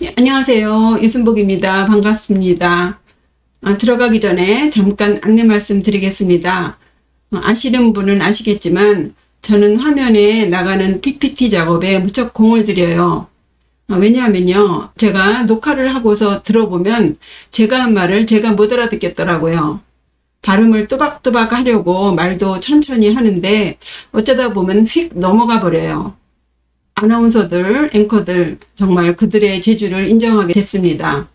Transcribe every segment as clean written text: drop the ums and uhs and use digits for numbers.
네, 안녕하세요. 유순복입니다. 반갑습니다. 들어가기 전에 잠깐 안내 말씀 드리겠습니다. 아시는 분은 아시겠지만 저는 화면에 나가는 PPT 작업에 무척 공을 들여요. 왜냐하면요, 제가 녹화를 하고서 들어보면 제가 한 말을 제가 못 알아듣겠더라고요. 발음을 또박또박 하려고 말도 천천히 하는데 어쩌다 보면 휙 넘어가 버려요. 아나운서들, 앵커들 정말 그들의 재주를 인정하게 됐습니다.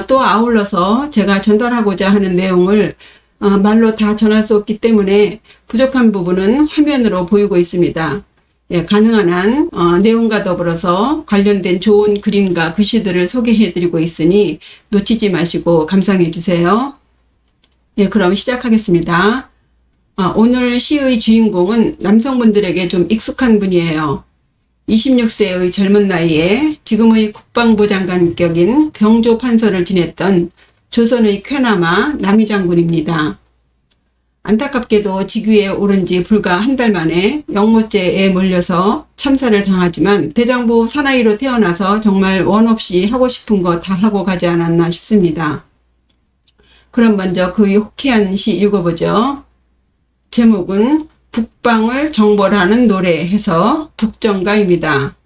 또 아울러서 제가 전달하고자 하는 내용을 말로 다 전할 수 없기 때문에 부족한 부분은 화면으로 보이고 있습니다. 예, 가능한 한 내용과 더불어서 관련된 좋은 그림과 글씨들을 소개해드리고 있으니 놓치지 마시고 감상해 주세요. 예, 그럼 시작하겠습니다. 오늘 시의 주인공은 남성분들에게 좀 익숙한 분이에요. 26세의 젊은 나이에 지금의 국방부 장관격인 병조 판서를 지냈던 조선의 쾌남아 남이장군입니다. 안타깝게도 직위에 오른 지 불과 한 달 만에 영모죄에 몰려서 참사를 당하지만 대장부 사나이로 태어나서 정말 원 없이 하고 싶은 거 다 하고 가지 않았나 싶습니다. 그럼 먼저 그의 호쾌한 시 읽어보죠. 제목은 북방을 정벌하는 노래 해서 북정가입니다.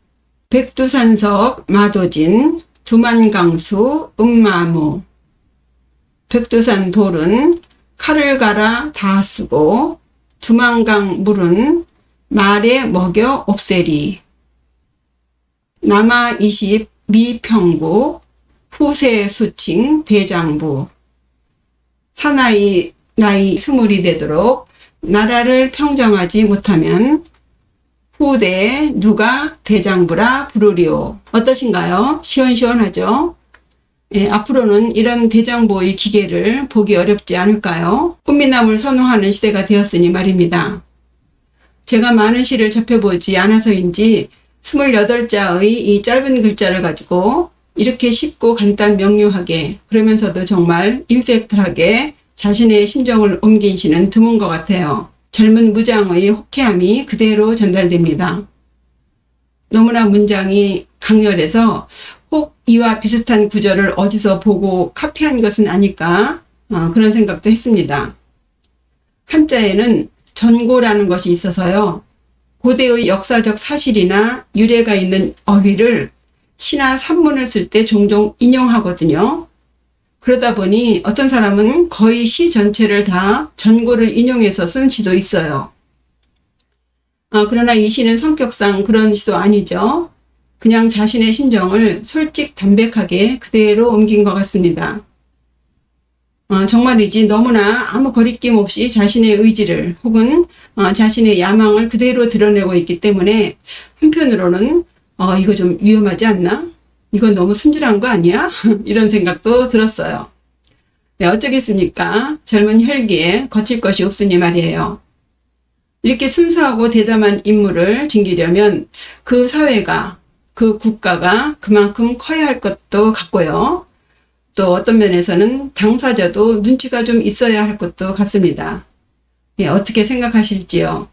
백두산석 마도진 두만강수 음마무. 백두산 돌은 칼을 갈아 다 쓰고 두만강 물은 말에 먹여 없애리. 남아 20 미평구 후세 수칭 대장부. 사나이 나이 20이 되도록 나라를 평정하지 못하면 후대에 누가 대장부라 부르리오. 어떠신가요? 시원시원하죠? 예, 앞으로는 이런 대장부의 기계를 보기 어렵지 않을까요? 꽃미남을 선호하는 시대가 되었으니 말입니다. 제가 많은 시를 접해보지 않아서인지 28자의 이 짧은 글자를 가지고 이렇게 쉽고 간단 명료하게 그러면서도 정말 임팩트하게 자신의 심정을 옮긴 시는 드문 것 같아요. 젊은 무장의 호쾌함이 그대로 전달됩니다. 너무나 문장이 강렬해서 혹 이와 비슷한 구절을 어디서 보고 카피한 것은 아닐까 그런 생각도 했습니다. 한자에는 전고라는 것이 있어서요. 고대의 역사적 사실이나 유래가 있는 어휘를 시나 산문을 쓸 때 종종 인용하거든요. 그러다 보니 어떤 사람은 거의 시 전체를 다 전고를 인용해서 쓴 시도 있어요. 그러나 이 시는 성격상 그런 시도 아니죠. 그냥 자신의 심정을 솔직 담백하게 그대로 옮긴 것 같습니다. 정말이지 너무나 아무 거리낌 없이 자신의 의지를 혹은 자신의 야망을 그대로 드러내고 있기 때문에 한편으로는 이거 좀 위험하지 않나? 이건 너무 순진한 거 아니야? 이런 생각도 들었어요. 네, 어쩌겠습니까? 젊은 혈기에 거칠 것이 없으니 말이에요. 이렇게 순수하고 대담한 인물을 즐기려면 그 사회가, 그 국가가 그만큼 커야 할 것도 같고요. 또 어떤 면에서는 당사자도 눈치가 좀 있어야 할 것도 같습니다. 네, 어떻게 생각하실지요?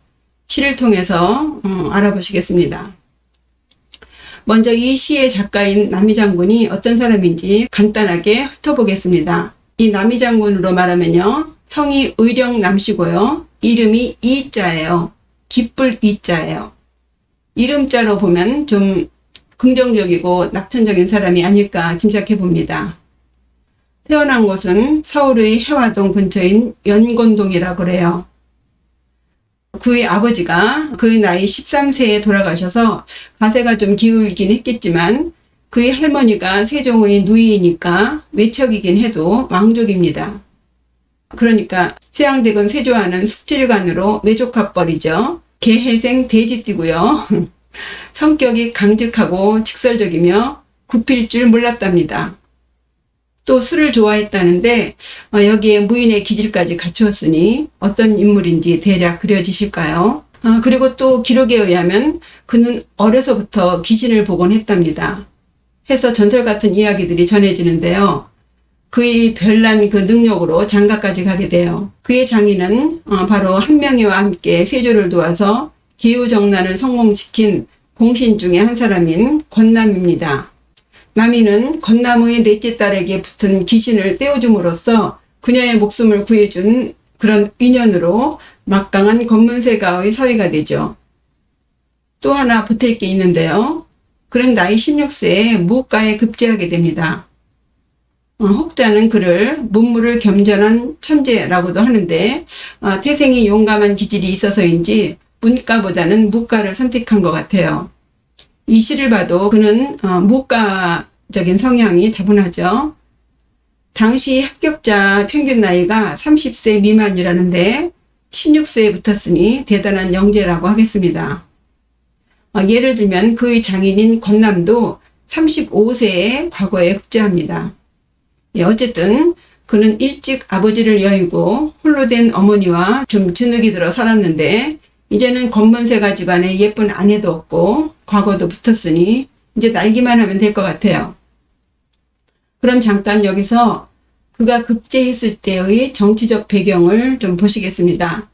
시를 통해서 알아보시겠습니다. 먼저 이 시의 작가인 남이장군이 어떤 사람인지 간단하게 훑어보겠습니다. 이 남이장군으로 말하면요. 성이 의령남씨고요. 이름이 이자예요. 기쁠 이자예요. 이름자로 보면 좀 긍정적이고 낙천적인 사람이 아닐까 짐작해 봅니다. 태어난 곳은 서울의 해화동 근처인 연곤동이라고 그래요. 그의 아버지가 그의 나이 13세에 돌아가셔서 가세가 좀 기울긴 했겠지만 그의 할머니가 세종의 누이니까 외척이긴 해도 왕족입니다. 그러니까 세양대군 세조와는 숙질간으로 뇌족합벌이죠. 개해생 돼지띠고요. 성격이 강직하고 직설적이며 굽힐 줄 몰랐답니다. 또 술을 좋아했다는데 여기에 무인의 기질까지 갖추었으니 어떤 인물인지 대략 그려지실까요? 그리고 또 기록에 의하면 그는 어려서부터 귀신을 보곤 했답니다. 해서 전설 같은 이야기들이 전해지는데요. 그의 별난 그 능력으로 장가까지 가게 돼요. 그의 장인은 바로 한명희와 함께 세조를 도와서 기후정난을 성공시킨 공신 중에 한 사람인 권남입니다. 남이는 건나무의 넷째 딸에게 붙은 귀신을 떼어줌으로써 그녀의 목숨을 구해준 그런 인연으로 막강한 검문세가의 사위가 되죠. 또 하나 보탤 게 있는데요. 그는 나이 16세에 무가에 급제하게 됩니다. 혹자는 그를 문무를 겸전한 천재라고도 하는데 태생이 용감한 기질이 있어서인지 문과보다는 무과를 선택한 것 같아요. 이 시를 봐도 그는 무과적인 성향이 다분하죠. 당시 합격자 평균 나이가 30세 미만이라는데 16세에 붙었으니 대단한 영재라고 하겠습니다. 예를 들면 그의 장인인 건남도 35세에 과거에 급제합니다. 어쨌든 그는 일찍 아버지를 여의고 홀로 된 어머니와 좀 주눅이 들어 살았는데 이제는 검문세가 집안에 예쁜 아내도 없고 과거도 붙었으니 이제 날기만 하면 될 것 같아요. 그럼 잠깐 여기서 그가 급제했을 때의 정치적 배경을 좀 보시겠습니다.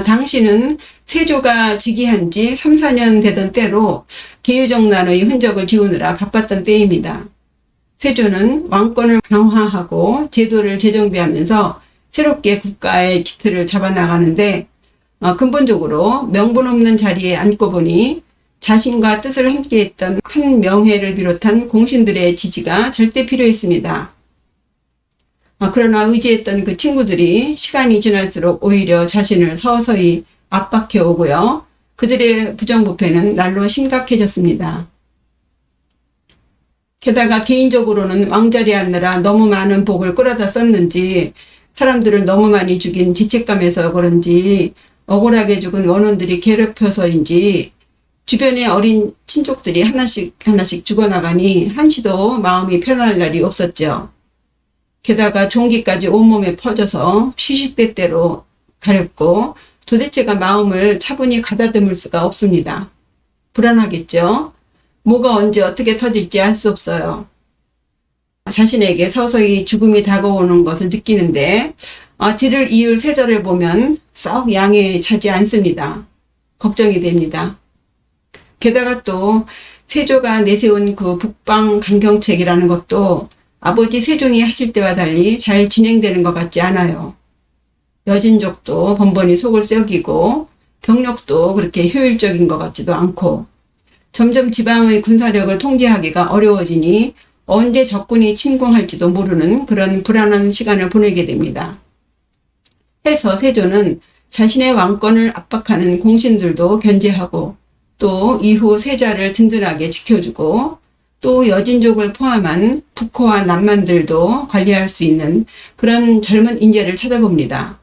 당시는 세조가 즉위한 지 3, 4년 되던 때로 계유정난의 흔적을 지우느라 바빴던 때입니다. 세조는 왕권을 강화하고 제도를 재정비하면서 새롭게 국가의 기틀을 잡아나가는데 근본적으로 명분 없는 자리에 앉고 보니 자신과 뜻을 함께했던 한 명회를 비롯한 공신들의 지지가 절대 필요했습니다. 그러나 의지했던 그 친구들이 시간이 지날수록 오히려 자신을 서서히 압박해 오고요. 그들의 부정부패는 날로 심각해졌습니다. 게다가 개인적으로는 왕자리 하느라 너무 많은 복을 끌어다 썼는지 사람들을 너무 많이 죽인 죄책감에서 그런지 억울하게 죽은 원혼들이 괴롭혀서인지 주변의 어린 친족들이 하나씩 죽어나가니 한시도 마음이 편할 날이 없었죠. 게다가 종기까지 온몸에 퍼져서 시시때때로 가렵고 도대체가 마음을 차분히 가다듬을 수가 없습니다. 불안하겠죠. 뭐가 언제 어떻게 터질지 알 수 없어요. 자신에게 서서히 죽음이 다가오는 것을 느끼는데 뒤를 이을 세자를 보면 썩 양에 차지 않습니다. 걱정이 됩니다. 게다가 또 세조가 내세운 그 북방 강경책이라는 것도 아버지 세종이 하실 때와 달리 잘 진행되는 것 같지 않아요. 여진족도 번번이 속을 썩이고 병력도 그렇게 효율적인 것 같지도 않고 점점 지방의 군사력을 통제하기가 어려워지니 언제 적군이 침공할지도 모르는 그런 불안한 시간을 보내게 됩니다. 해서 세조는 자신의 왕권을 압박하는 공신들도 견제하고 또 이후 세자를 든든하게 지켜주고 또 여진족을 포함한 북호와 남만들도 관리할 수 있는 그런 젊은 인재를 찾아봅니다.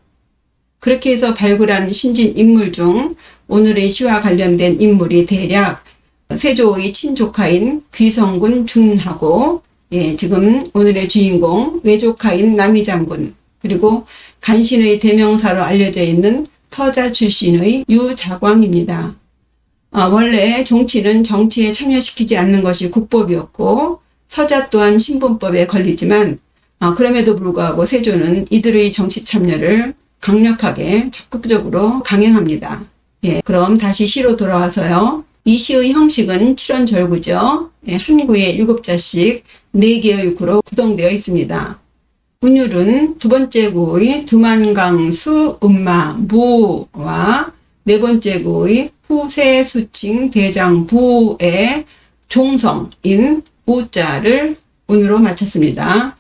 그렇게 해서 발굴한 신진 인물 중 오늘의 시와 관련된 인물이 대략 세조의 친조카인 귀성군 준하고 지금 오늘의 주인공 외조카인 남이장군 그리고 간신의 대명사로 알려져 있는 터자 출신의 유자광입니다. 원래 종치는 정치에 참여시키지 않는 것이 국법이었고 서자 또한 신분법에 걸리지만 그럼에도 불구하고 세조는 이들의 정치 참여를 강력하게 적극적으로 강행합니다. 그럼 다시 시로 돌아와서요. 이 시의 형식은 칠원절구죠. 한 구에 7자씩 4개의 구로 구동되어 있습니다. 운율은 두 번째 구의 두만강 음마 무와 네 번째 구의 후세 수칭 대장 부의 종성인 우자를 운으로 마쳤습니다.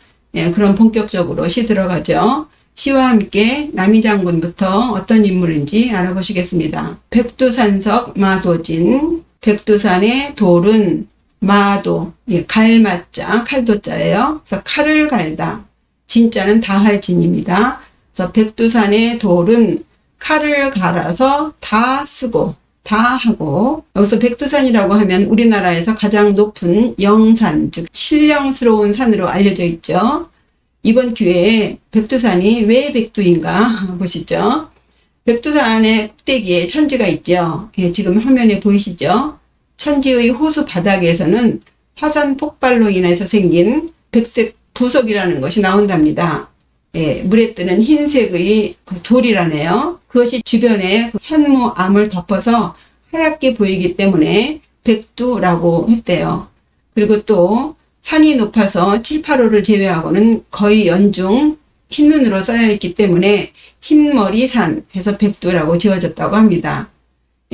그럼 본격적으로 시 들어가죠. 시와 함께 남이장군부터 어떤 인물인지 알아보시겠습니다. 백두산석 마도진, 백두산의 돌은 마도, 갈마자, 칼도자예요. 그래서 칼을 갈다. 진자는 다할 진입니다. 그래서 백두산의 돌은 칼을 갈아서 다 쓰고 다 하고 여기서 백두산이라고 하면 우리나라에서 가장 높은 영산, 즉 신령스러운 산으로 알려져 있죠. 이번 기회에 백두산이 왜 백두인가 보시죠. 백두산의 꼭대기에 천지가 있죠. 지금 화면에 보이시죠. 천지의 호수 바닥에서는 화산 폭발로 인해서 생긴 백색 부석이라는 것이 나온답니다. 물에 뜨는 흰색의 그 돌이라네요. 그것이 주변에 그 현무암을 덮어서 하얗게 보이기 때문에 백두라고 했대요. 그리고 또 산이 높아서 7, 8호를 제외하고는 거의 연중 흰눈으로 쌓여있기 때문에 흰머리산 해서 백두라고 지어졌다고 합니다.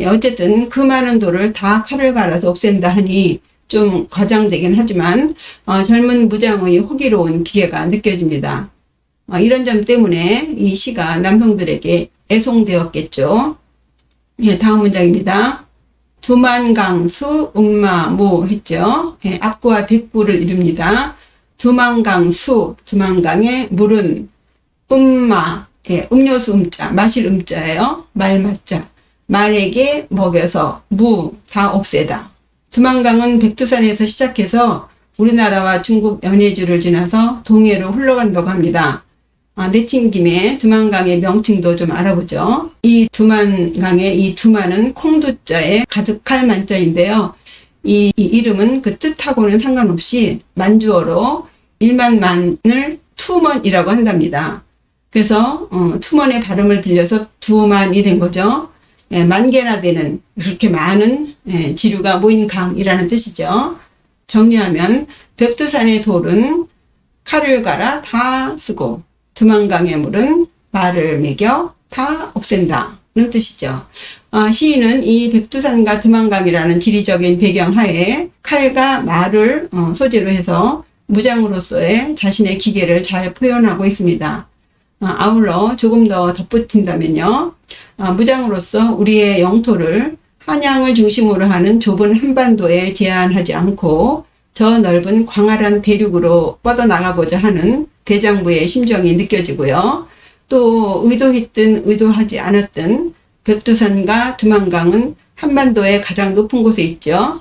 어쨌든 그 많은 돌을 다 칼을 갈아서 없앤다 하니 좀 과장되긴 하지만 젊은 무장의 호기로운 기계가 느껴집니다. 이런 점 때문에 이 시가 남성들에게 애송되었겠죠. 다음 문장입니다. 두만강수 음마모 했죠. 앞구와 대구를 이룹니다. 두만강수, 두만강의 물은 음마, 음료수 음자, 마실 음자예요. 말 맞자. 말에게 먹여서 무, 다 없애다. 두만강은 백두산에서 시작해서 우리나라와 중국 연해주를 지나서 동해로 흘러간다고 합니다. 내친 김에 두만강의 명칭도 좀 알아보죠. 이 두만강의 이 두만은 콩두자에 가득할 만자인데요. 이 이름은 그 뜻하고는 상관없이 만주어로 일만만을 투먼이라고 한답니다. 그래서 투먼의 발음을 빌려서 두만이 된 거죠. 만 개나 되는 그렇게 많은 지류가 모인 강이라는 뜻이죠. 정리하면 백두산의 돌은 칼을 갈아 다 쓰고 두만강의 물은 말을 매겨 다 없앤다는 뜻이죠. 시인은 이 백두산과 두만강이라는 지리적인 배경 하에 칼과 말을 소재로 해서 무장으로서의 자신의 기계를 잘 표현하고 있습니다. 아울러 조금 더 덧붙인다면요. 무장으로서 우리의 영토를 한양을 중심으로 하는 좁은 한반도에 제한하지 않고 저 넓은 광활한 대륙으로 뻗어나가고자 하는 대장부의 심정이 느껴지고요. 또 의도했든 의도하지 않았든 백두산과 두만강은 한반도의 가장 높은 곳에 있죠.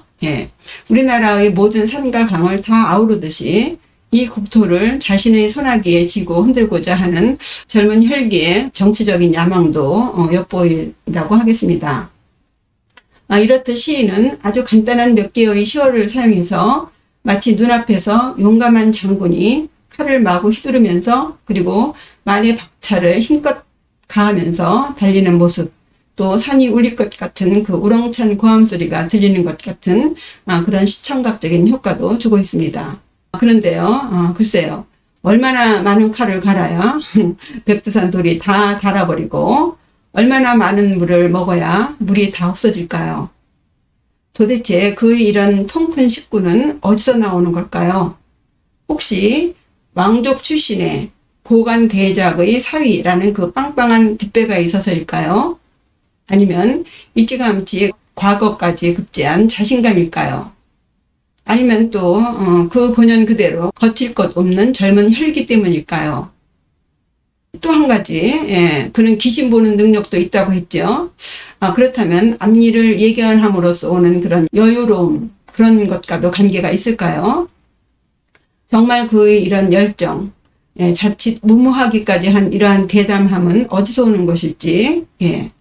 우리나라의 모든 산과 강을 다 아우르듯이 이 국토를 자신의 손아귀에 쥐고 흔들고자 하는 젊은 혈기의 정치적인 야망도 엿보인다고 하겠습니다. 이렇듯 시인은 아주 간단한 몇 개의 시어를 사용해서 마치 눈앞에서 용감한 장군이 칼을 마구 휘두르면서 그리고 말의 박차를 힘껏 가하면서 달리는 모습, 또 산이 울릴 것 같은 그 우렁찬 고함 소리가 들리는 것 같은 그런 시청각적인 효과도 주고 있습니다. 그런데요, 글쎄요, 얼마나 많은 칼을 갈아야 백두산 돌이 다 닳아버리고 얼마나 많은 물을 먹어야 물이 다 없어질까요? 도대체 그의 이런 통 큰 식구는 어디서 나오는 걸까요? 혹시 왕족 출신의 고관 대작의 사위라는 그 빵빵한 뒷배가 있어서일까요? 아니면 일찌감치 과거까지 급제한 자신감일까요? 아니면 또 그 본연 그대로 거칠 것 없는 젊은 혈기 때문일까요? 또 한 가지, 그는 귀신 보는 능력도 있다고 했죠. 그렇다면 앞일을 예견함으로써 오는 그런 여유로움, 그런 것과도 관계가 있을까요? 정말 그의 이런 열정, 자칫 무모하기까지 한 이러한 대담함은 어디서 오는 것일지,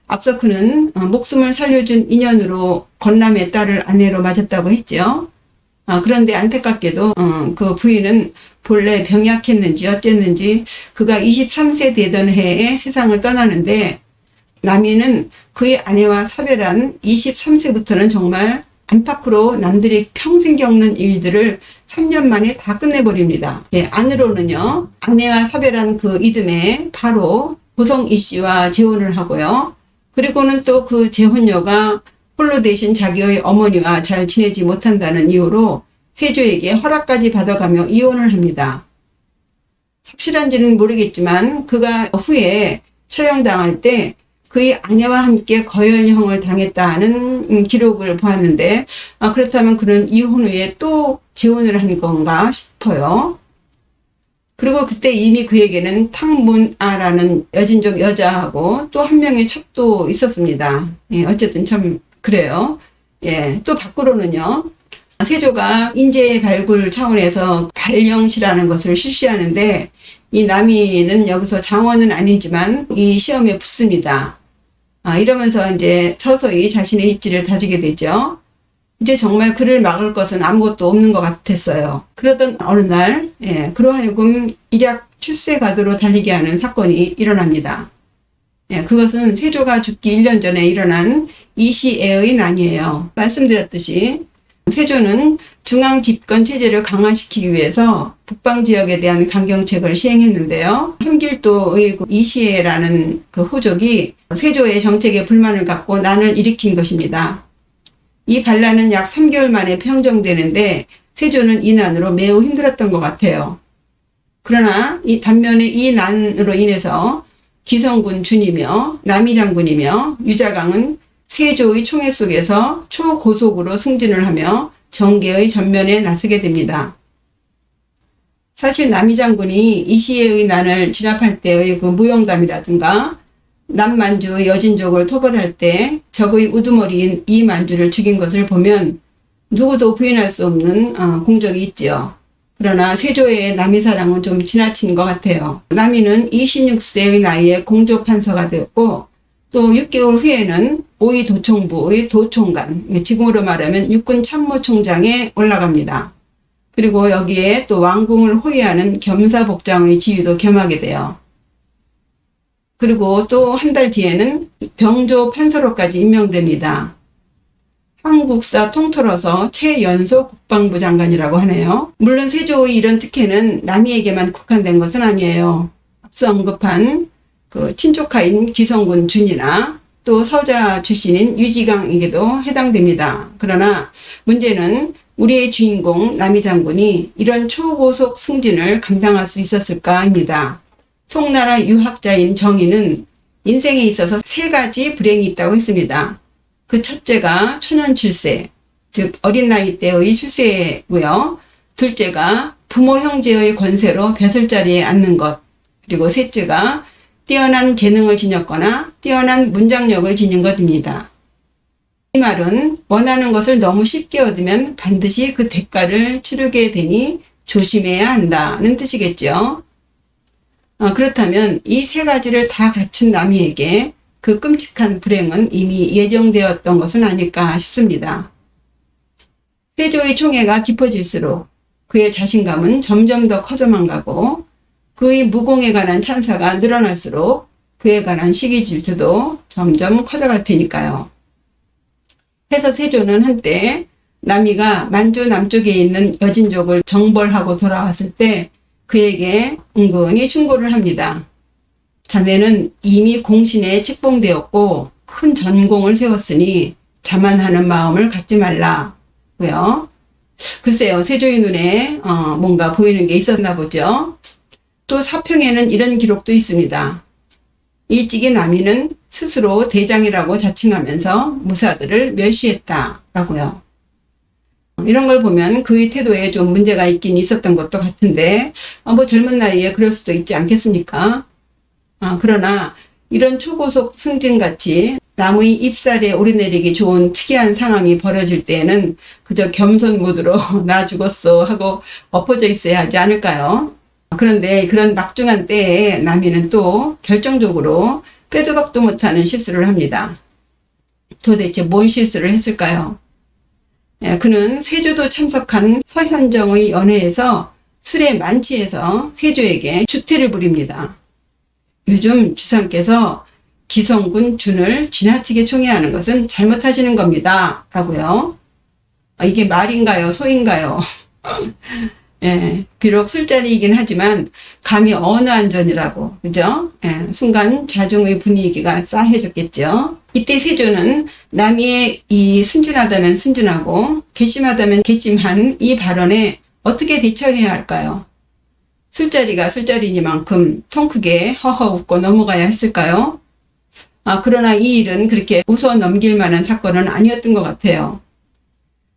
앞서 그는 목숨을 살려준 인연으로 건남의 딸을 아내로 맞았다고 했죠. 그런데 안타깝게도 그 부인은 본래 병약했는지 어쨌는지 그가 23세 되던 해에 세상을 떠나는데 남인은 그의 아내와 사별한 23세부터는 정말 안팎으로 남들이 평생 겪는 일들을 3년 만에 다 끝내버립니다. 안으로는요, 아내와 사별한 그 이듬해 바로 보성 이씨와 재혼을 하고요. 그리고는 또 그 재혼녀가 홀로 대신 자기의 어머니와 잘 지내지 못한다는 이유로 세조에게 허락까지 받아가며 이혼을 합니다. 확실한지는 모르겠지만 그가 후에 처형당할 때 그의 아내와 함께 거열형을 당했다는 기록을 보았는데 그렇다면 그는 이혼 후에 또 재혼을 한 건가 싶어요. 그리고 그때 이미 그에게는 탕문아라는 여진족 여자하고 또 한 명의 첩도 있었습니다. 어쨌든 참 그래요. 또 밖으로는요. 세조가 인재 발굴 차원에서 발령시라는 것을 실시하는데 이 남이는 여기서 장원은 아니지만 이 시험에 붙습니다. 이러면서 이제 서서히 자신의 입지를 다지게 되죠. 이제 정말 그를 막을 것은 아무것도 없는 것 같았어요. 그러던 어느 날, 그러하여금 일약 출세가도로 달리게 하는 사건이 일어납니다. 그것은 세조가 죽기 1년 전에 일어난 이시애의 난이에요. 말씀드렸듯이 세조는 중앙 집권 체제를 강화시키기 위해서 북방 지역에 대한 강경책을 시행했는데요. 함길도의 이시에라는 그 호족이 세조의 정책에 불만을 갖고 난을 일으킨 것입니다. 이 반란은 약 3개월 만에 평정되는데 세조는 이 난으로 매우 힘들었던 것 같아요. 그러나 반면에 이 난으로 인해서 기성군 준이며 남이장군이며 유자강은 세조의 총애 속에서 초고속으로 승진을 하며 정계의 전면에 나서게 됩니다. 사실 남이장군이 이시에의 난을 진압할 때의 그 무용담이라든가 남만주의 여진족을 토벌할 때 적의 우두머리인 이만주를 죽인 것을 보면 누구도 부인할 수 없는 공적이 있지요. 그러나 세조의 남이 사랑은 좀 지나친 것 같아요. 남이는 26세의 나이에 공조판서가 되었고 또 6개월 후에는 오이 도총부의 도총관, 지금으로 말하면 육군 참모총장에 올라갑니다. 그리고 여기에 또 왕궁을 호위하는 겸사복장의 지위도 겸하게 돼요. 그리고 또 한 달 뒤에는 병조 판서로까지 임명됩니다. 한국사 통틀어서 최연소 국방부 장관이라고 하네요. 물론 세조의 이런 특혜는 남이에게만 국한된 것은 아니에요. 앞서 언급한 그 친족하인 기성군 준이나 또 서자 출신인 유지강에게도 해당됩니다. 그러나 문제는 우리의 주인공 남이장군이 이런 초고속 승진을 감당할 수 있었을까입니다. 송나라 유학자인 정의는 인생에 있어서 3가지 불행이 있다고 했습니다. 그 첫째가 초년출세, 즉 어린 나이 때의 출세고요. 둘째가 부모 형제의 권세로 벼슬자리에 앉는 것, 그리고 셋째가 뛰어난 재능을 지녔거나 뛰어난 문장력을 지닌 것입니다. 이 말은 원하는 것을 너무 쉽게 얻으면 반드시 그 대가를 치르게 되니 조심해야 한다는 뜻이겠죠. 그렇다면 이 3가지를 다 갖춘 남이에게 그 끔찍한 불행은 이미 예정되었던 것은 아닐까 싶습니다. 세조의 총애가 깊어질수록 그의 자신감은 점점 더 커져만 가고 그의 무공에 관한 찬사가 늘어날수록 그에 관한 시기 질투도 점점 커져갈 테니까요. 해서 세조는 한때 남이가 만주 남쪽에 있는 여진족을 정벌하고 돌아왔을 때 그에게 은근히 충고를 합니다. 자네는 이미 공신에 책봉되었고 큰 전공을 세웠으니 자만하는 마음을 갖지 말라고요. 글쎄요, 세조의 눈에 뭔가 보이는 게 있었나 보죠. 또 사평에는 이런 기록도 있습니다. 일찍이 남이는 스스로 대장이라고 자칭하면서 무사들을 멸시했다라고요. 이런 걸 보면 그의 태도에 좀 문제가 있긴 있었던 것도 같은데 뭐 젊은 나이에 그럴 수도 있지 않겠습니까? 그러나 이런 초고속 승진같이 남의 입살에 오르내리기 좋은 특이한 상황이 벌어질 때에는 그저 겸손 모드로 나 죽었어 하고 엎어져 있어야 하지 않을까요? 그런데 그런 막중한 때에 남이는 또 결정적으로 빼도 박도 못하는 실수를 합니다. 도대체 뭔 실수를 했을까요? 그는 세조도 참석한 서현정의 연회에서 술에 만취해서 세조에게 주태를 부립니다. 요즘 주상께서 기성군 준을 지나치게 총애하는 것은 잘못하시는 겁니다. 라고요. 이게 말인가요? 소인가요? 비록 술자리이긴 하지만 감히 어느 안전이라고, 그죠? 순간 자중의 분위기가 싸해졌겠죠. 이때 세조는 남이의 이 순진하다면 순진하고 괘씸하다면 괘씸한 이 발언에 어떻게 대처해야 할까요? 술자리가 술자리니만큼 통 크게 허허 웃고 넘어가야 했을까요? 그러나 이 일은 그렇게 웃어 넘길 만한 사건은 아니었던 것 같아요.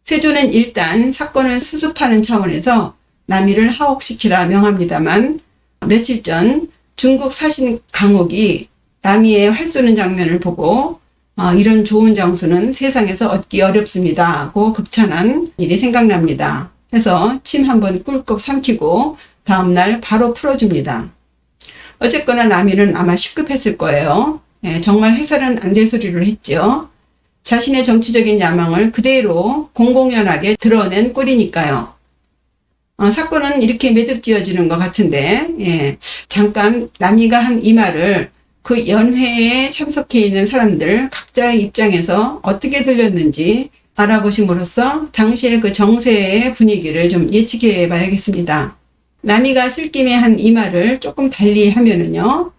세조는 일단 사건을 수습하는 차원에서 남이를 하옥시키라 명합니다만 며칠 전 중국 사신 강옥이 남이의 활 쏘는 장면을 보고 이런 좋은 장수는 세상에서 얻기 어렵습니다 하고 극찬한 일이 생각납니다. 해서 침 한번 꿀꺽 삼키고 다음날 바로 풀어줍니다. 어쨌거나 남이는 아마 시급했을 거예요. 정말 해서는 안 될 소리를 했죠. 자신의 정치적인 야망을 그대로 공공연하게 드러낸 꼴이니까요. 사건은 이렇게 매듭지어지는 것 같은데 잠깐 남이가 한 이 말을 그 연회에 참석해 있는 사람들 각자의 입장에서 어떻게 들렸는지 알아보심으로써 당시의 그 정세의 분위기를 좀 예측해 봐야겠습니다. 남이가 술김에 한 이 말을 조금 달리 하면은요,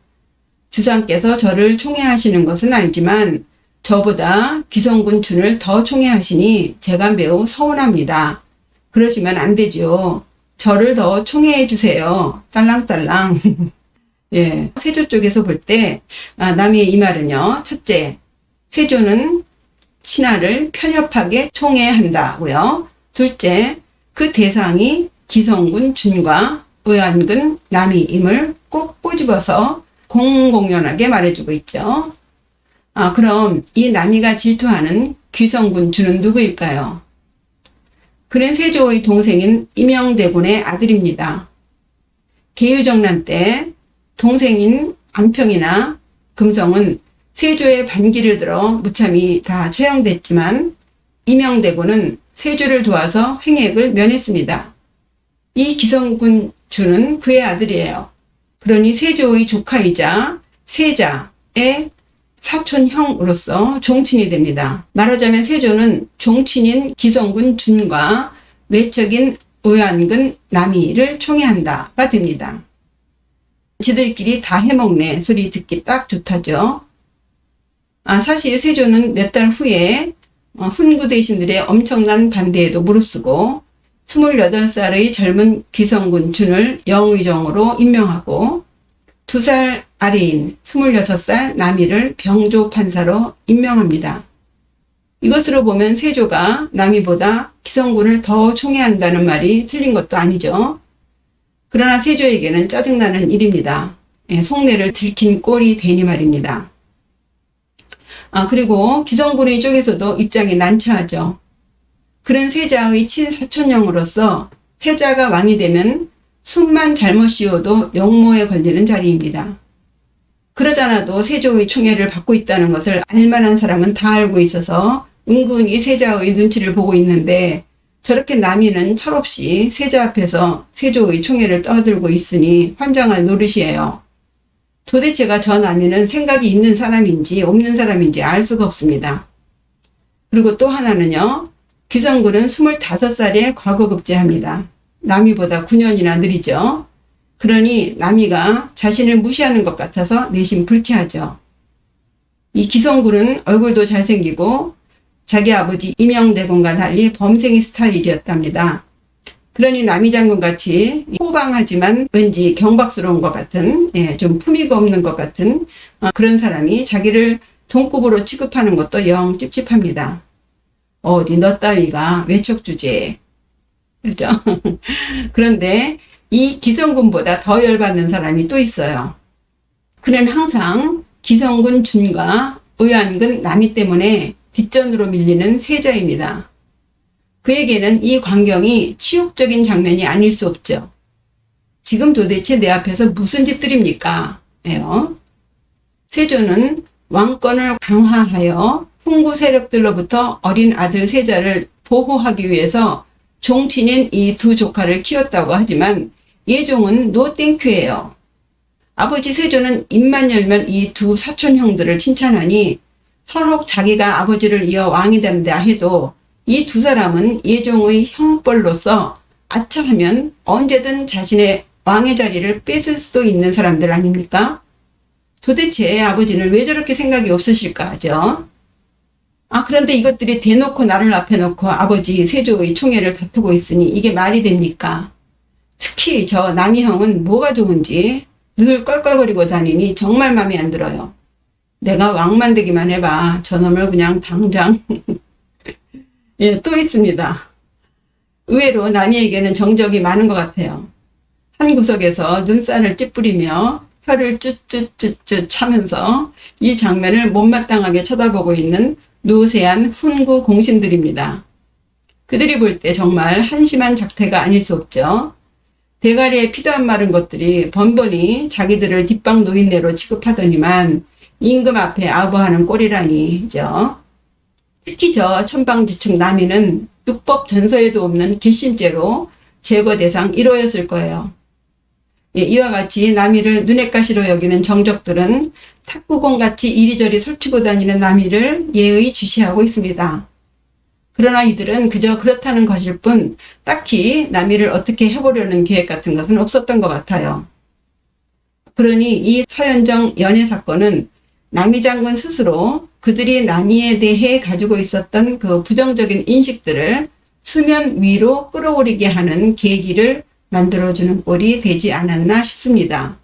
주상께서 저를 총애하시는 것은 알지만 저보다 기성군 춘을 더 총애하시니 제가 매우 서운합니다. 그러시면 안 되지요. 저를 더 총애해 주세요. 딸랑딸랑. 예, 세조 쪽에서 볼 때 남이의 이 말은요. 첫째, 세조는 신하를 편협하게 총애한다고요. 둘째, 그 대상이 기성군 춘과 의안군 남이임을 꼭 꼬집어서 공공연하게 말해주고 있죠. 그럼 이 남이가 질투하는 기성군 춘은 누구일까요? 그는 세조의 동생인 임영대군의 아들입니다. 계유정난 때 동생인 안평이나 금성은 세조의 반기를 들어 무참히 다 처형됐지만 임영대군은 세조를 도와서 횡액을 면했습니다. 이 기성군 춘은 그의 아들이에요. 그러니 세조의 조카이자 세자의 사촌형으로서 종친이 됩니다. 말하자면 세조는 종친인 기성군 춘과 외척인 의안군 남이를 총애한다가 됩니다. 지들끼리 다 해먹네 소리 듣기 딱 좋다죠. 사실 세조는 몇 달 후에 훈구 대신들의 엄청난 반대에도 무릅쓰고 28살의 젊은 기성군 춘을 영의정으로 임명하고 2살 아래인 26살 남이를 병조 판사로 임명합니다. 이것으로 보면 세조가 남이보다 기성군을 더 총애한다는 말이 틀린 것도 아니죠. 그러나 세조에게는 짜증나는 일입니다. 속내를 들킨 꼴이 되니 말입니다. 그리고 기성군의 쪽에서도 입장이 난처하죠. 그런 세자의 친사촌형으로서 세자가 왕이 되면 숨만 잘못 씌워도 용모에 걸리는 자리입니다. 그러잖아도 세조의 총애를 받고 있다는 것을 알만한 사람은 다 알고 있어서 은근히 세자의 눈치를 보고 있는데 저렇게 남이는 철없이 세자 앞에서 세조의 총애를 떠들고 있으니 환장할 노릇이에요. 도대체가 저 남이는 생각이 있는 사람인지 없는 사람인지 알 수가 없습니다. 그리고 또 하나는요. 기성군은 25살에 과거급제합니다. 남이보다 9년이나 느리죠. 그러니 남이가 자신을 무시하는 것 같아서 내심 불쾌하죠. 이 기성군은 얼굴도 잘생기고 자기 아버지 임영대군과 달리 범생이 스타일이었답니다. 그러니 남이 장군같이 호방하지만 왠지 경박스러운 것 같은 좀 품위가 없는 것 같은 그런 사람이 자기를 동급으로 취급하는 것도 영 찝찝합니다. 어디 너 따위가 외척주제에. 그렇죠? 그런데 이 기성군보다 더 열받는 사람이 또 있어요. 그는 항상 기성군 춘과 의안군 남이 때문에 뒷전으로 밀리는 세자입니다. 그에게는 이 광경이 치욕적인 장면이 아닐 수 없죠. 지금 도대체 내 앞에서 무슨 짓들입니까? 세조는 왕권을 강화하여 훈구 세력들로부터 어린 아들 세자를 보호하기 위해서 종친인 이 두 조카를 키웠다고 하지만 예종은 노 땡큐예요. 아버지 세조는 입만 열면 이 두 사촌형들을 칭찬하니 설혹 자기가 아버지를 이어 왕이 된다 해도 이 두 사람은 예종의 형벌로서 아차하면 언제든 자신의 왕의 자리를 뺏을 수 있는 사람들 아닙니까? 도대체 아버지는 왜 저렇게 생각이 없으실까 하죠. 그런데 이것들이 대놓고 나를 앞에 놓고 아버지 세조의 총애를 다투고 있으니 이게 말이 됩니까? 특히 저 남이 형은 뭐가 좋은지 늘 껄껄거리고 다니니 정말 마음에 안 들어요. 내가 왕만 되기만 해봐. 저놈을 그냥 당장. 또 있습니다. 의외로 남이에게는 정적이 많은 것 같아요. 한 구석에서 눈살을 찌푸리며 혀를 쯧쯧쯧쯧 차면서 이 장면을 못마땅하게 쳐다보고 있는 노세한 훈구 공신들입니다. 그들이 볼 때 정말 한심한 작태가 아닐 수 없죠. 대가리에 피도 안 마른 것들이 번번이 자기들을 뒷방 노인네로 취급하더니만 임금 앞에 아부하는 꼴이라니죠. 특히 저 천방지축 남이는 육법 전서에도 없는 괘씸죄로 제거 대상 1호였을 거예요. 이와 같이 남이를 눈엣 가시로 여기는 정적들은 탁구공같이 이리저리 설치고 다니는 남이를 예의 주시하고 있습니다. 그러나 이들은 그저 그렇다는 것일 뿐 딱히 남이를 어떻게 해보려는 계획 같은 것은 없었던 것 같아요. 그러니 이 서현정 연애 사건은 남이 장군 스스로 그들이 남이에 대해 가지고 있었던 그 부정적인 인식들을 수면 위로 끌어올리게 하는 계기를 만들어주는 꼴이 되지 않았나 싶습니다.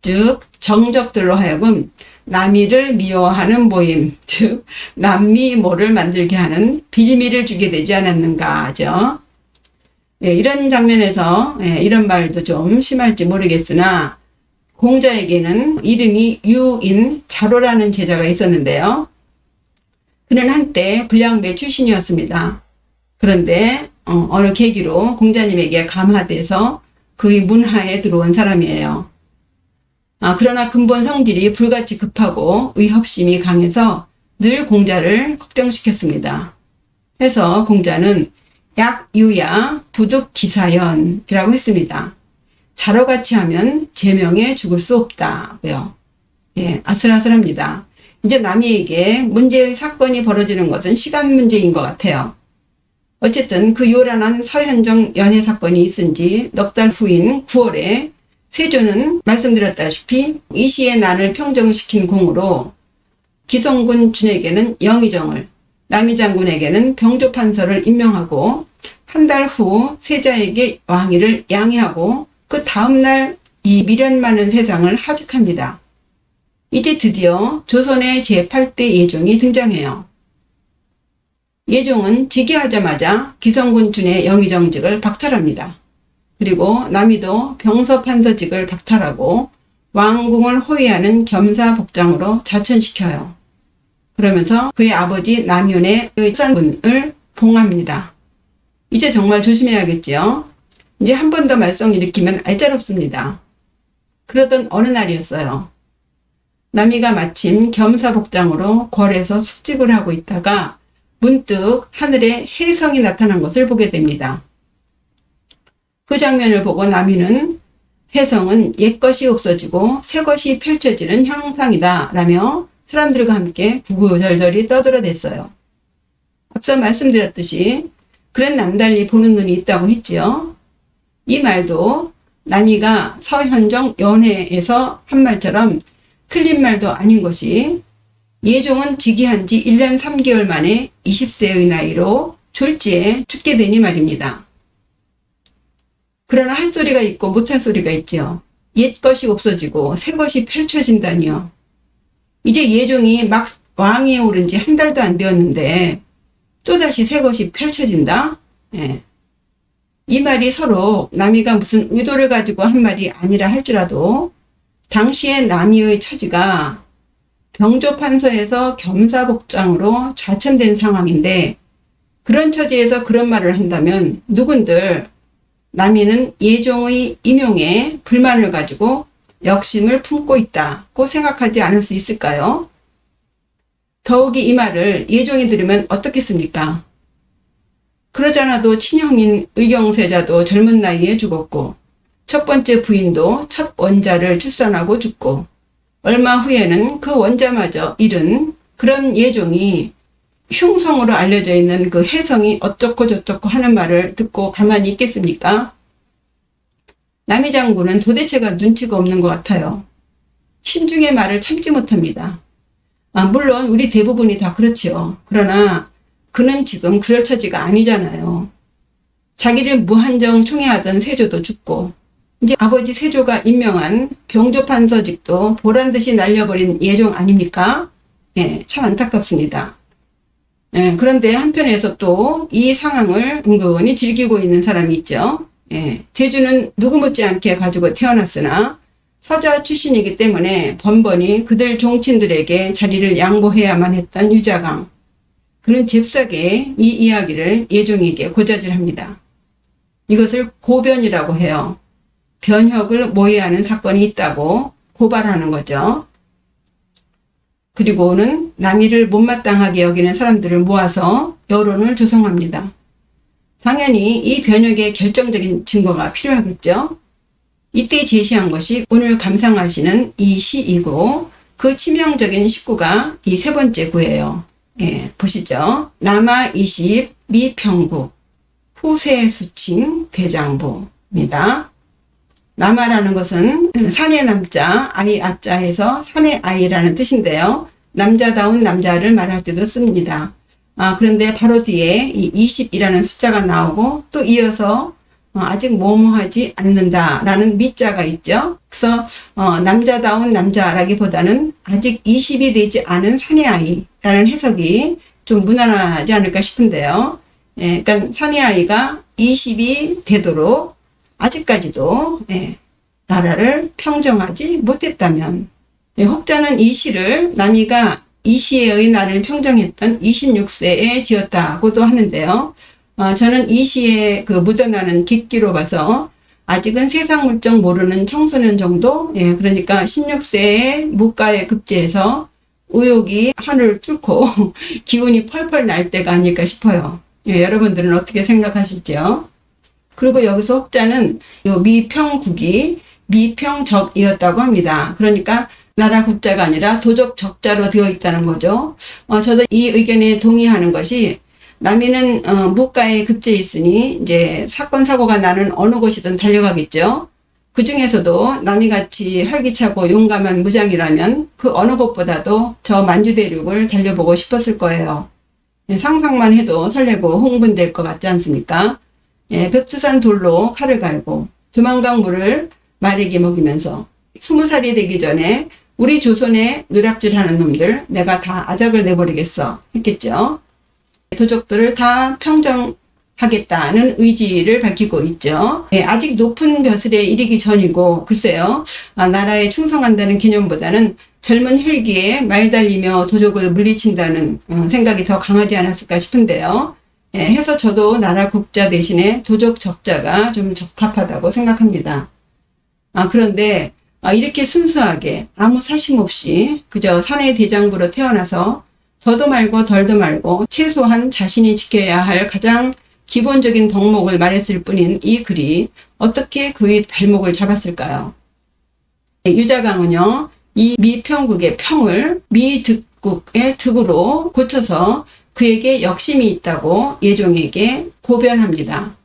즉 정적들로 하여금 남이를 미워하는 모임, 즉 남미모를 만들게 하는 빌미를 주게 되지 않았는가 하죠. 이런 장면에서 이런 말도 좀 심할지 모르겠으나 공자에게는 이름이 유인자로라는 제자가 있었는데요. 그는 한때 불량배 출신이었습니다. 그런데 어느 계기로 공자님에게 감화돼서 그의 문하에 들어온 사람이에요. 그러나 근본 성질이 불같이 급하고 의협심이 강해서 늘 공자를 걱정시켰습니다. 해서 공자는 약유야 부득기사연이라고 했습니다. 자로같이 하면 제명에 죽을 수 없다고요. 아슬아슬합니다. 이제 남이에게 문제의 사건이 벌어지는 것은 시간 문제인 것 같아요. 어쨌든 그 요란한 서현정 연애 사건이 있은 지 넉 달 후인 9월에 세조는 말씀드렸다시피 이시의 난을 평정시킨 공으로 기성군 준에게는 영의정을, 남이 장군에게는 병조판서를 임명하고 한 달 후 세자에게 왕위를 양해하고 그 다음날 이 미련 많은 세상을 하직합니다. 이제 드디어 조선의 제8대 예종이 등장해요. 예종은 즉위하자마자 기성군 준의 영의정직을 박탈합니다. 그리고 남이도 병서판서직을 박탈하고 왕궁을 호위하는 겸사복장으로 자천시켜요. 그러면서 그의 아버지 남윤의 의산군을 봉합니다. 이제 정말 조심해야겠죠. 이제 한 번 더 말썽 일으키면 알짤없습니다. 그러던 어느 날이었어요. 남이가 마침 겸사복장으로 궐에서 숙직을 하고 있다가 문득 하늘에 혜성이 나타난 것을 보게 됩니다. 그 장면을 보고 남이는 혜성은 옛것이 없어지고 새것이 펼쳐지는 형상이다 라며 사람들과 함께 구구절절히 떠들어댔어요. 앞서 말씀드렸듯이 그런 남달리 보는 눈이 있다고 했지요. 이 말도 남이가 서현정 연회에서 한 말처럼 틀린 말도 아닌 것이 예종은 즉위한 지 1년 3개월 만에 20세의 나이로 졸지에 죽게 되니 말입니다. 그러나 할 소리가 있고 못할 소리가 있지요. 옛것이 없어지고 새것이 펼쳐진다니요. 이제 예종이 막 왕위에 오른 지 한 달도 안 되었는데 또다시 새것이 펼쳐진다? 이 말이 서로 남이가 무슨 의도를 가지고 한 말이 아니라 할지라도 당시의 남이의 처지가 병조판서에서 겸사복장으로 좌천된 상황인데 그런 처지에서 그런 말을 한다면 누군들 남이는 예종의 임용에 불만을 가지고 역심을 품고 있다고 생각하지 않을 수 있을까요? 더욱이 이 말을 예종이 들으면 어떻겠습니까? 그러지 않아도 친형인 의경세자도 젊은 나이에 죽었고 첫 번째 부인도 첫 원자를 출산하고 죽고 얼마 후에는 그 원자마저 잃은 그런 예종이 흉성으로 알려져 있는 그 혜성이 어쩌고 저쩌고 하는 말을 듣고 가만히 있겠습니까? 남이 장군은 도대체가 눈치가 없는 것 같아요. 신중의 말을 참지 못합니다. 물론 우리 대부분이 다 그렇지요. 그러나 그는 지금 그럴 처지가 아니잖아요. 자기를 무한정 총애하던 세조도 죽고 이제 아버지 세조가 임명한 병조판서직도 보란듯이 날려버린 예종 아닙니까? 참 안타깝습니다. 그런데 한편에서 또 이 상황을 은근히 즐기고 있는 사람이 있죠. 제주는 누구 못지않게 가지고 태어났으나 서자 출신이기 때문에 번번이 그들 종친들에게 자리를 양보해야만 했던 유자강. 그는 잽싸게 이 이야기를 예종에게 고자질합니다. 이것을 고변이라고 해요. 변혁을 모해하는 사건이 있다고 고발하는 거죠. 그리고는 남이를 못마땅하게 여기는 사람들을 모아서 여론을 조성합니다. 당연히 이 변혁의 결정적인 증거가 필요하겠죠. 이때 제시한 것이 오늘 감상하시는 이 시이고 그 치명적인 식구가 이 세 번째 구예요. 예, 보시죠. 남하 20 미평국 후세수칭 대장부입니다. 남하라는 것은 산의 남자, 아이 아자에서 산의 아이라는 뜻인데요. 남자다운 남자를 말할 때도 씁니다. 그런데 바로 뒤에 이 20이라는 숫자가 나오고 또 이어서 아직 뭐뭐하지 않는다라는 미자가 있죠. 그래서 남자다운 남자라기보다는 아직 20이 되지 않은 산의 아이라는 해석이 좀 무난하지 않을까 싶은데요. 예, 그러니까 산의 아이가 20이 되도록 아직까지도 나라를 평정하지 못했다면, 혹자는 이 시를 남이가 이 시에의 나를 평정했던 26세에 지었다고도 하는데요. 저는 이 시에 그 묻어나는 깃기로 봐서 아직은 세상 물정 모르는 청소년 정도, 그러니까 16세에 무가에 급제해서 의욕이 하늘을 뚫고 기운이 펄펄 날 때가 아닐까 싶어요. 여러분들은 어떻게 생각하실지요? 그리고 여기서 혹자는 미평국이 미평적이었다고 합니다. 그러니까 나라 국자가 아니라 도적 적자로 되어 있다는 거죠. 저도 이 의견에 동의하는 것이, 남이는 무가에 급제해 있으니 이제 사건 사고가 나는 어느 곳이든 달려가겠죠. 그 중에서도 남이같이 활기차고 용감한 무장이라면 그 어느 곳보다도 저 만주대륙을 달려보고 싶었을 거예요. 상상만 해도 설레고 흥분될 것 같지 않습니까? 백두산 돌로 칼을 갈고 두만강 물을 말에게 먹이면서 20살이 되기 전에 우리 조선에 누락질하는 놈들 내가 다 아작을 내버리겠어 했겠죠. 도적들을 다 평정하겠다는 의지를 밝히고 있죠. 아직 높은 벼슬에 이르기 전이고, 글쎄요, 나라에 충성한다는 개념보다는 젊은 혈기에 말달리며 도적을 물리친다는 생각이 더 강하지 않았을까 싶은데요. 해서 저도 나라 국자 대신에 도적 적자가 좀 적합하다고 생각합니다. 그런데 이렇게 순수하게 아무 사심 없이 그저 사내 대장부로 태어나서 더도 말고 덜도 말고 최소한 자신이 지켜야 할 가장 기본적인 덕목을 말했을 뿐인 이 글이 어떻게 그의 발목을 잡았을까요? 유자강은요, 이 미평국의 평을 미득국의 득으로 고쳐서 그에게 역심이 있다고 예종에게 고변합니다.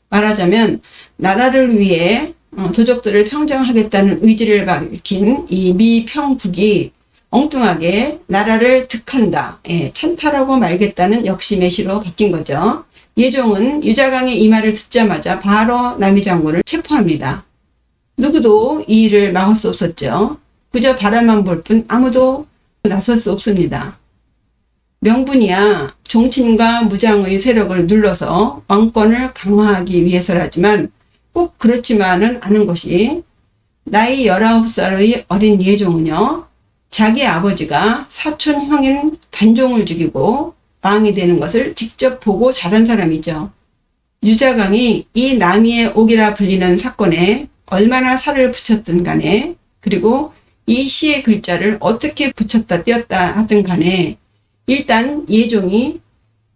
말하자면 나라를 위해 도적들을 평정하겠다는 의지를 밝힌 이 미평국이 엉뚱하게 나라를 득한다, 찬탈하고 말겠다는 역심의 시로 바뀐 거죠. 예종은 유자강의 이 말을 듣자마자 바로 남이장군을 체포합니다. 누구도 이 일을 막을 수 없었죠. 그저 바라만 볼 뿐 아무도 나설 수 없습니다. 명분이야 종친과 무장의 세력을 눌러서 왕권을 강화하기 위해서라지만 꼭 그렇지만은 않은 것이, 나이 19살의 어린 예종은요, 자기 아버지가 사촌 형인 단종을 죽이고 왕이 되는 것을 직접 보고 자란 사람이죠. 유자강이 이 남이의 옥이라 불리는 사건에 얼마나 살을 붙였든 간에, 그리고 이 시의 글자를 어떻게 붙였다 띄었다 하든 간에, 일단 예종이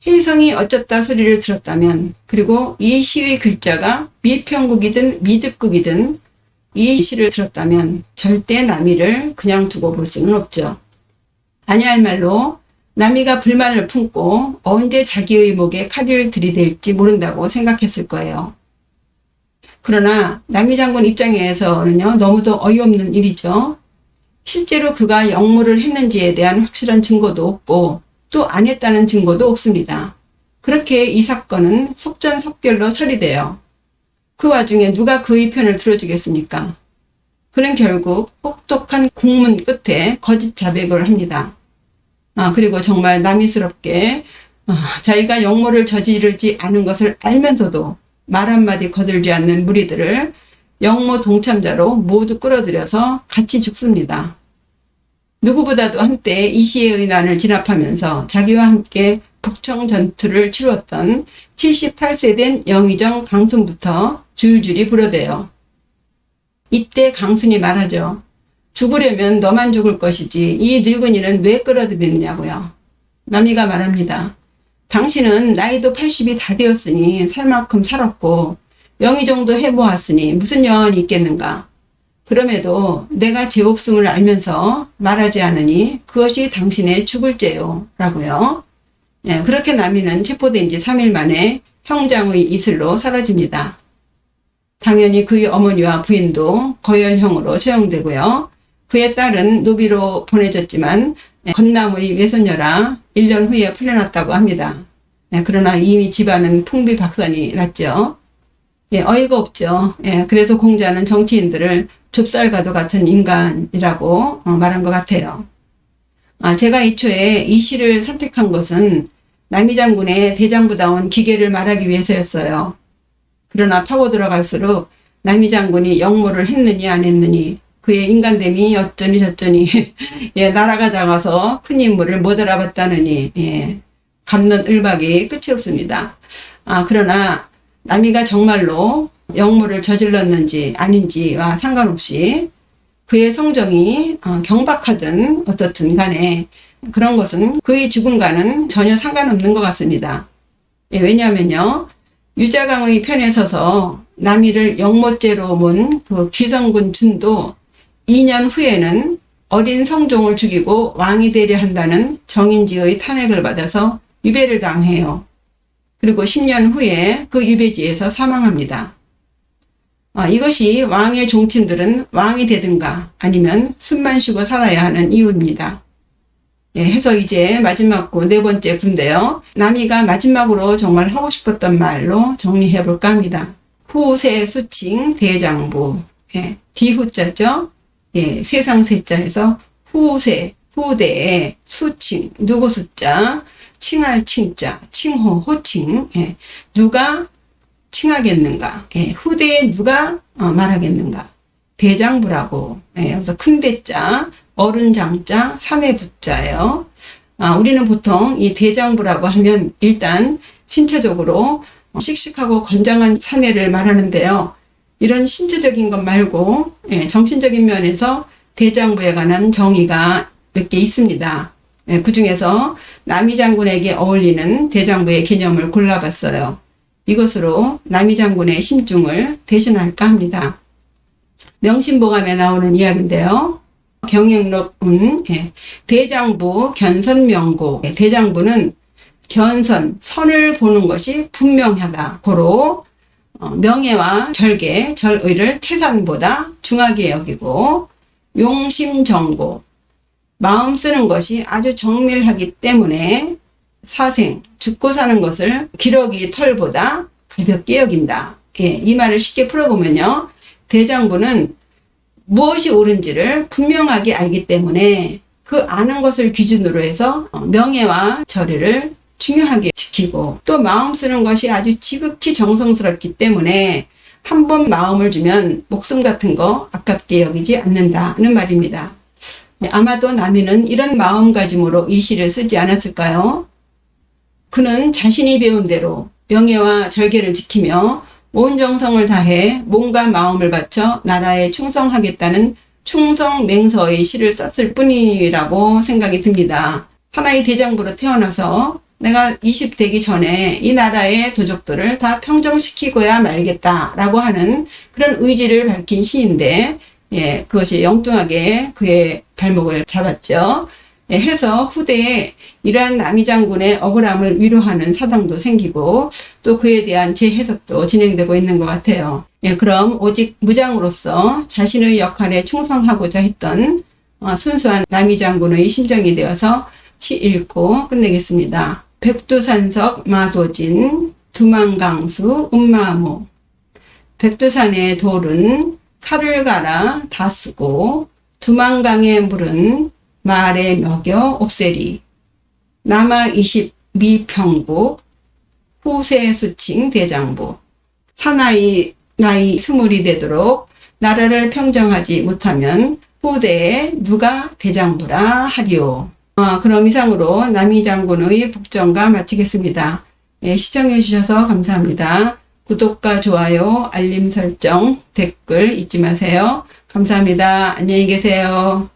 혜성이 어쩌다 소리를 들었다면, 그리고 이 시의 글자가 미평국이든 미득국이든 이 시를 들었다면 절대 남이를 그냥 두고 볼 수는 없죠. 아니할 말로 남이가 불만을 품고 언제 자기의 목에 칼을 들이댈지 모른다고 생각했을 거예요. 그러나 남이장군 입장에서는요, 너무도 어이없는 일이죠. 실제로 그가 역무를 했는지에 대한 확실한 증거도 없고 또 안 했다는 증거도 없습니다. 그렇게 이 사건은 속전속결로 처리돼요. 그 와중에 누가 그의 편을 들어주겠습니까? 그는 결국 혹독한 국문 끝에 거짓 자백을 합니다. 그리고 정말 남이스럽게 자기가 역모를 저지르지 않은 것을 알면서도 말 한마디 거들지 않는 무리들을 역모 동참자로 모두 끌어들여서 같이 죽습니다. 누구보다도 한때 이시의 난을 진압하면서 자기와 함께 북청 전투를 치루었던 78세 된 영의정 강순부터 줄줄이 불어대요. 이때 강순이 말하죠. 죽으려면 너만 죽을 것이지 이 늙은이는 왜 끌어들이느냐고요. 남이가 말합니다. 당신은 나이도 80이 다 되었으니 살 만큼 살았고 영의정도 해보았으니 무슨 여한이 있겠는가. 그럼에도 내가 죄 없음을 알면서 말하지 않으니 그것이 당신의 죽을 죄요. 라고요. 예, 그렇게 남이는 체포된 지 3일 만에 형장의 이슬로 사라집니다. 당연히 그의 어머니와 부인도 거열형으로 처형되고요. 그의 딸은 노비로 보내졌지만 건남의 외손녀라 1년 후에 풀려났다고 합니다. 그러나 이미 집안은 풍비박산이 났죠. 어이가 없죠. 그래서 공자는 정치인들을 좁쌀과도 같은 인간이라고 말한 것 같아요. 제가 애초에 이 시를 선택한 것은 남이장군의 대장부다운 기계를 말하기 위해서였어요. 그러나 파고 들어갈수록 남이장군이 역모를 했느니 안 했느니 그의 인간됨이 어쩌니 저쩌니 나라가 작아서 큰 인물을 못 알아봤다느니 갚는 을박이 끝이 없습니다. 그러나 남이가 정말로 역모를 저질렀는지 아닌지와 상관없이 그의 성정이 경박하든 어떻든 간에 그런 것은 그의 죽음과는 전혀 상관없는 것 같습니다. 왜냐하면요. 유자강의 편에 서서 남이를 역모죄로 몬 그 귀성군 준도 2년 후에는 어린 성종을 죽이고 왕이 되려 한다는 정인지의 탄핵을 받아서 유배를 당해요. 그리고 10년 후에 그 유배지에서 사망합니다. 이것이 왕의 종친들은 왕이 되든가 아니면 숨만 쉬고 살아야 하는 이유입니다. 해서 이제 마지막 네 번째 군데요. 남이가 마지막으로 정말 하고 싶었던 말로 정리해 볼까 합니다. 후세 수칭 대장부. 디후자죠. 세상 세자에서 후세, 후대에 수칭, 누구 숫자, 칭할 칭자, 칭호, 호칭. 누가 칭하겠는가? 후대에 누가 말하겠는가? 대장부라고. 그래서 큰 대자, 어른 장자, 산의 부자예요. 우리는 보통 이 대장부라고 하면 일단 신체적으로 씩씩하고 건장한 사내를 말하는데요. 이런 신체적인 것 말고 정신적인 면에서 대장부에 관한 정의가 몇 개 있습니다. 그 중에서 남이장군에게 어울리는 대장부의 개념을 골라봤어요. 이것으로 남이장군의 신중을 대신할까 합니다. 명심보감에 나오는 이야기인데요. 경영록은 대장부 견선명고. 대장부는 견선, 선을 보는 것이 분명하다. 고로 명예와 절개, 절의를 태산보다 중하게 여기고 용심정고, 마음 쓰는 것이 아주 정밀하기 때문에 사생, 죽고 사는 것을 기러기 털보다 가볍게 여긴다. 이 말을 쉽게 풀어보면요. 대장부는 무엇이 옳은지를 분명하게 알기 때문에 그 아는 것을 기준으로 해서 명예와 절의를 중요하게 지키고 또 마음 쓰는 것이 아주 지극히 정성스럽기 때문에 한 번 마음을 주면 목숨 같은 거 아깝게 여기지 않는다는 말입니다. 아마도 남이는 이런 마음가짐으로 이 시를 쓰지 않았을까요? 그는 자신이 배운 대로 명예와 절개를 지키며 온 정성을 다해 몸과 마음을 바쳐 나라에 충성하겠다는 충성맹서의 시를 썼을 뿐이라고 생각이 듭니다. 하나의 대장부로 태어나서 내가 20되기 전에 이 나라의 도적들을 다 평정시키고야 말겠다라고 하는 그런 의지를 밝힌 시인데 그것이 영뚱하게 그의 발목을 잡았죠. 해서 후대에 이러한 남이장군의 억울함을 위로하는 사당도 생기고 또 그에 대한 재해석도 진행되고 있는 것 같아요. 그럼 오직 무장으로서 자신의 역할에 충성하고자 했던 순수한 남이장군의 심정이 되어서 시 읽고 끝내겠습니다. 백두산석 마도진 두만강수 음마모. 백두산의 돌은 칼을 갈아 다 쓰고 두만강의 물은 말에 먹여 옵세리. 남아 20 미평국 후세 수칭 대장부. 사나이 나이 20이 되도록 나라를 평정하지 못하면 후대에 누가 대장부라 하리오. 그럼 이상으로 남이장군의 북정가 마치겠습니다. 시청해 주셔서 감사합니다. 구독과 좋아요, 알림 설정, 댓글 잊지 마세요. 감사합니다. 안녕히 계세요.